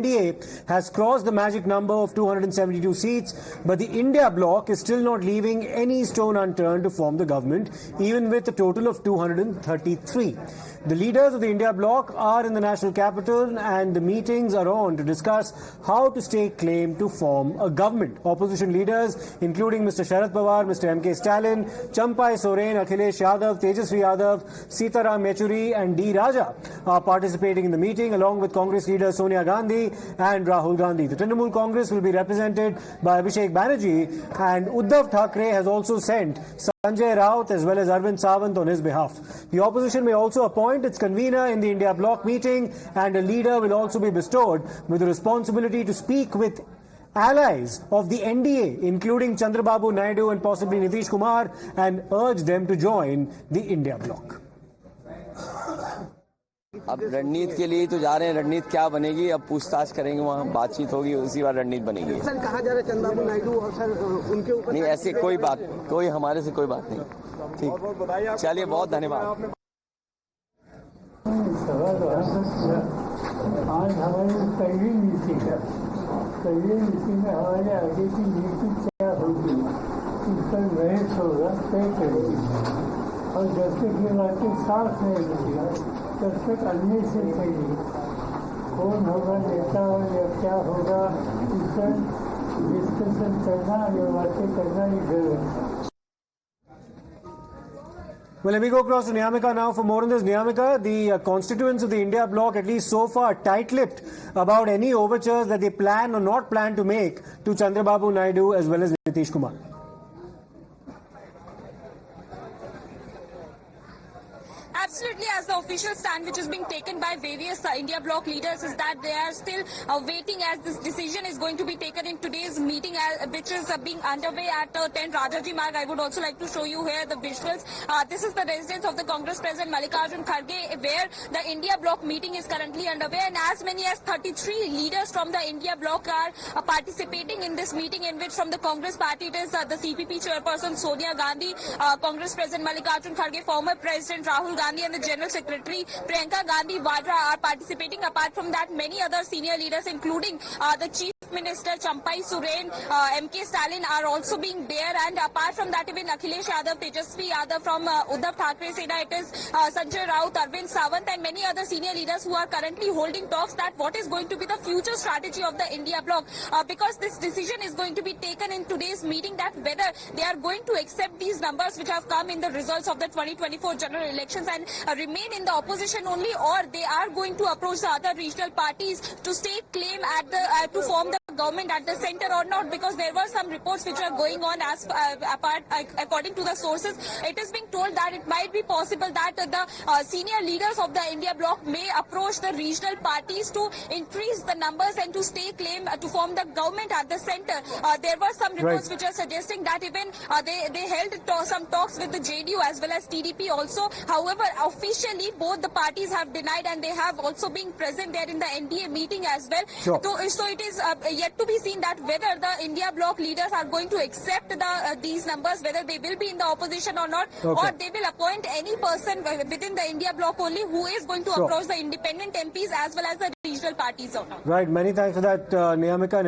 NDA has crossed the magic number of 272 seats, but the India bloc is still not leaving any stone unturned to form the government, even with a total of 233. The leaders of the India bloc are in the national capital, and the meetings are on to discuss how to stake claim to form a government. Opposition leaders, including Mr. Sharad Pawar, Mr. M.K. Stalin, Champai Soren, Akhilesh Yadav, Tejasvi Yadav, Sitaram Yechury and D. Raja are participating in the meeting, along with Congress leaders Sonia Gandhi and Rahul Gandhi. The Trinamool Congress will be represented by Abhishek Banerjee, and Uddhav Thackeray has also sent Sanjay Raut as well as Arvind Sawant on his behalf. The opposition may also appoint its convener in the India bloc meeting, and a leader will also be bestowed with the responsibility to speak with allies of the NDA, including Chandrababu Naidu and possibly Nitish Kumar, and urge them to join the India bloc. अब रणनीति के लिए तो जा रहे हैं, रणनीति क्या बनेगी अब पूछताछ करेंगे, वहाँ बातचीत होगी, उसी बार रणनीति बनेगी। सर कहा जा रहा है चंद्रबाबू नायडू और सर उनके ऊपर नहीं, ऐसी कोई बात, कोई हमारे से कोई बात नहीं। ठीक, चलिए, बहुत धन्यवाद। आज हमारी पहली मीटिंग है, पहली मीटिंग में हमारे आगे की नीति क्या होगी इस पर बहस होगा, तय करेगी। और जब तक ये बातें साफ नहीं होगी तब तक अन्य से चाहिए कौन होगा नेता या क्या होगा, इस पर डिस्कशन करना या बातें करना ही गलत। Well, let me go across to Niyamika now for more on this. Niyamika, the constituents of the India bloc, at least so far, tight-lipped about any overtures that they plan or not plan to make to Chandrababu Naidu as well as Nitish Kumar. Absolutely, as the official stand which is being taken by various India bloc leaders is that they are still waiting as this decision is going to be taken in today's meeting, which is being underway at 10 Rajaji Marg. I would also like to show you here the visuals. This is the residence of the Congress President Mallikarjun Kharge, where the India bloc meeting is currently underway, and as many as 33 leaders from the India bloc are participating in this meeting, in which from the Congress party it is the CPP chairperson Sonia Gandhi, Congress President Mallikarjun Kharge, former President Rahul Gandhi and the General Secretary Priyanka Gandhi Vadra are participating. Apart from that, many other senior leaders, including the Chief Minister Champai Soren, M.K. Stalin are also being there, and apart from that, even Akhilesh Yadav, Tejasvi Yadav from Uddhav Thackeray Sena, it is Sanjay Raut, Arvind Sawant and many other senior leaders who are currently holding talks that what is going to be the future strategy of the India bloc, because this decision is going to be taken in today's meeting, that whether they are going to accept these numbers which have come in the results of the 2024 general elections and remain in the opposition only, or they are going to approach the other regional parties to stake claim at the to form the government at the center or not, because there were some reports which are going on as according to the sources. It is being told that it might be possible that the senior leaders of the India bloc may approach the regional parties to increase the numbers and to stake claim to form the government at the center. There were some reports which are suggesting that even they held some talks with the JDU as well as TDP also. However, officially both the parties have denied, and they have also been present there in the NDA meeting as well. Sure. So it is yet to be seen that whether the India bloc leaders are going to accept these numbers, whether they will be in the opposition or not, or they will appoint any person within the India bloc only who is going to approach the independent MPs as well as the regional parties or not. Right. Many thanks for that, Niyamika.